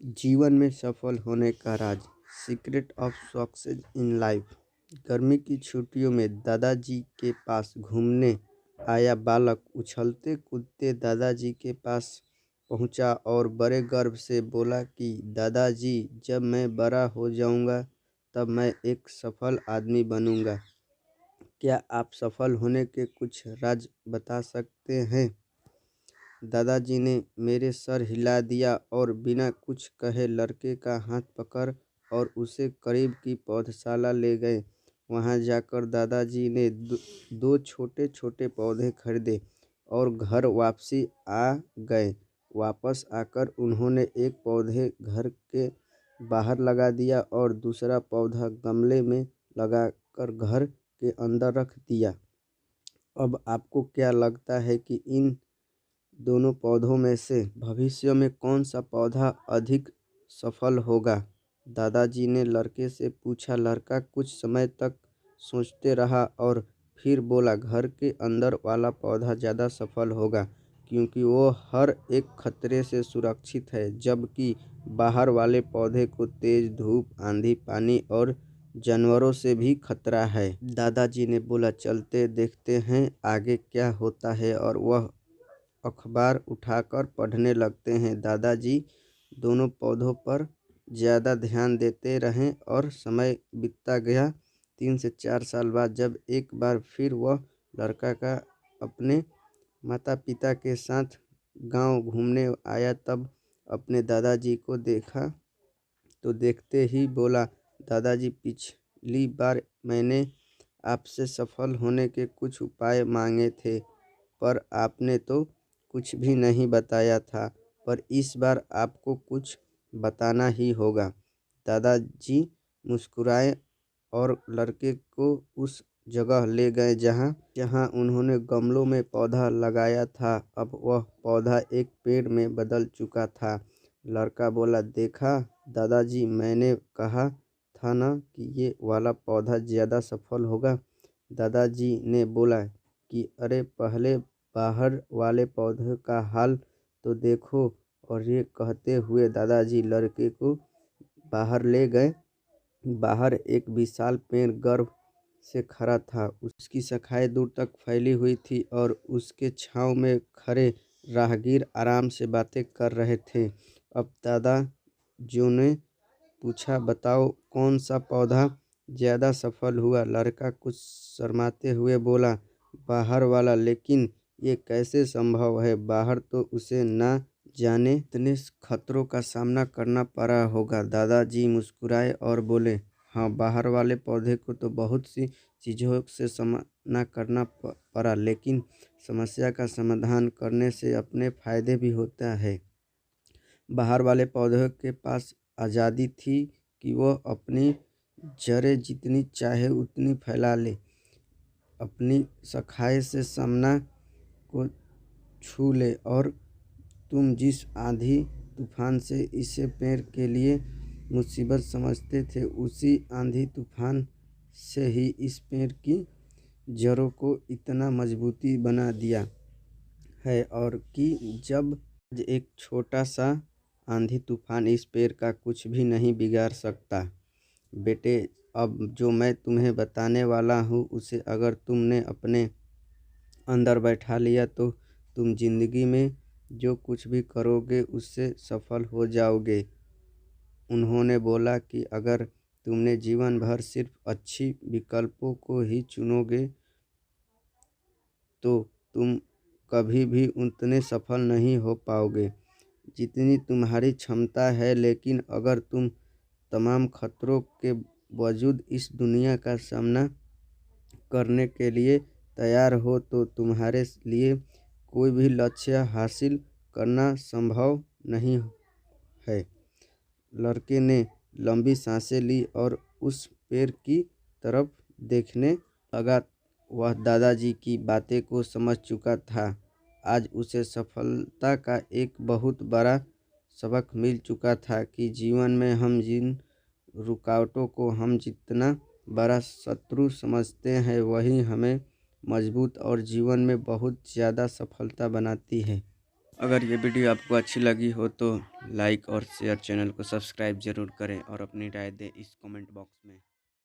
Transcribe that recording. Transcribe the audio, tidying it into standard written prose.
जीवन में सफल होने का राज, secret of success in life. गर्मी की छुट्टियों में दादाजी के पास घूमने आया बालक उछलते कूदते दादाजी के पास पहुंचा और बड़े गर्व से बोला कि दादाजी, जब मैं बड़ा हो जाऊंगा तब मैं एक सफल आदमी बनूंगा। क्या आप सफल होने के कुछ राज बता सकते हैं? दादाजी ने मेरे सर हिला दिया और बिना कुछ कहे लड़के का हाथ पकड़ और उसे करीब की पौधशाला ले गए। वहां जाकर दादाजी ने दो छोटे छोटे पौधे खरीदे और घर वापसी आ गए। वापस आकर उन्होंने एक पौधे घर के बाहर लगा दिया और दूसरा पौधा गमले में लगाकर घर के अंदर रख दिया। अब आपको क्या लगता है कि इन दोनों पौधों में से भविष्य में कौन सा पौधा अधिक सफल होगा? दादाजी ने लड़के से पूछा। लड़का कुछ समय तक सोचते रहा और फिर बोला, घर के अंदर वाला पौधा ज़्यादा सफल होगा क्योंकि वो हर एक खतरे से सुरक्षित है, जबकि बाहर वाले पौधे को तेज धूप, आंधी, पानी और जानवरों से भी खतरा है। दादाजी ने बोला, चलते देखते हैं आगे क्या होता है। और वह अखबार उठाकर पढ़ने लगते हैं। दादाजी दोनों पौधों पर ज़्यादा ध्यान देते रहें और समय बीतता गया। 3 से 4 साल बाद जब एक बार फिर वह लड़का का अपने माता पिता के साथ गांव घूमने आया, तब अपने दादाजी को देखा तो देखते ही बोला, दादाजी, पिछली बार मैंने आपसे सफल होने के कुछ उपाय मांगे थे, पर आपने तो कुछ भी नहीं बताया था, पर इस बार आपको कुछ बताना ही होगा। दादाजी मुस्कुराए और लड़के को उस जगह ले गए जहाँ उन्होंने गमलों में पौधा लगाया था। अब वह पौधा एक पेड़ में बदल चुका था। लड़का बोला, देखा दादाजी, मैंने कहा था ना कि ये वाला पौधा ज़्यादा सफल होगा। दादाजी ने बोला कि अरे, पहले बाहर वाले पौधे का हाल तो देखो। और ये कहते हुए दादाजी लड़के को बाहर ले गए। बाहर एक विशाल पेड़ गर्व से खड़ा था। उसकी शाखाएं दूर तक फैली हुई थी और उसके छांव में खड़े राहगीर आराम से बातें कर रहे थे। अब दादाजी ने पूछा, बताओ कौन सा पौधा ज़्यादा सफल हुआ? लड़का कुछ शर्माते हुए बोला, बाहर वाला। लेकिन ये कैसे संभव है? बाहर तो उसे ना जाने कितने खतरों का सामना करना पड़ा होगा। दादाजी मुस्कुराए और बोले, हाँ, बाहर वाले पौधे को तो बहुत सी चीज़ों से सामना करना पड़ा, लेकिन समस्या का समाधान करने से अपने फायदे भी होता है। बाहर वाले पौधे के पास आज़ादी थी कि वह अपनी जड़ें जितनी चाहे उतनी फैला ले, अपनी शाखाएं से सामना को छू ले, और तुम जिस आंधी तूफान से इसे पेड़ के लिए मुसीबत समझते थे, उसी आंधी तूफान से ही इस पेड़ की जड़ों को इतना मजबूती बना दिया है, और कि जब एक छोटा सा आंधी तूफान इस पेड़ का कुछ भी नहीं बिगाड़ सकता। बेटे, अब जो मैं तुम्हें बताने वाला हूँ उसे अगर तुमने अपने अंदर बैठा लिया तो तुम जिंदगी में जो कुछ भी करोगे उससे सफल हो जाओगे। उन्होंने बोला कि अगर तुमने जीवन भर सिर्फ अच्छी विकल्पों को ही चुनोगे तो तुम कभी भी उतने सफल नहीं हो पाओगे जितनी तुम्हारी क्षमता है। लेकिन अगर तुम तमाम खतरों के बावजूद इस दुनिया का सामना करने के लिए तैयार हो तो तुम्हारे लिए कोई भी लक्ष्य हासिल करना संभव नहीं है। लड़के ने लंबी सांसें ली और उस पेड़ की तरफ देखने लगा। वह दादाजी की बातें को समझ चुका था। आज उसे सफलता का एक बहुत बड़ा सबक मिल चुका था कि जीवन में हम जिन रुकावटों को हम जितना बड़ा शत्रु समझते हैं, वही हमें मजबूत और जीवन में बहुत ज़्यादा सफलता बनाती है। अगर ये वीडियो आपको अच्छी लगी हो तो लाइक और शेयर, चैनल को सब्सक्राइब ज़रूर करें और अपनी राय दें इस कमेंट बॉक्स में।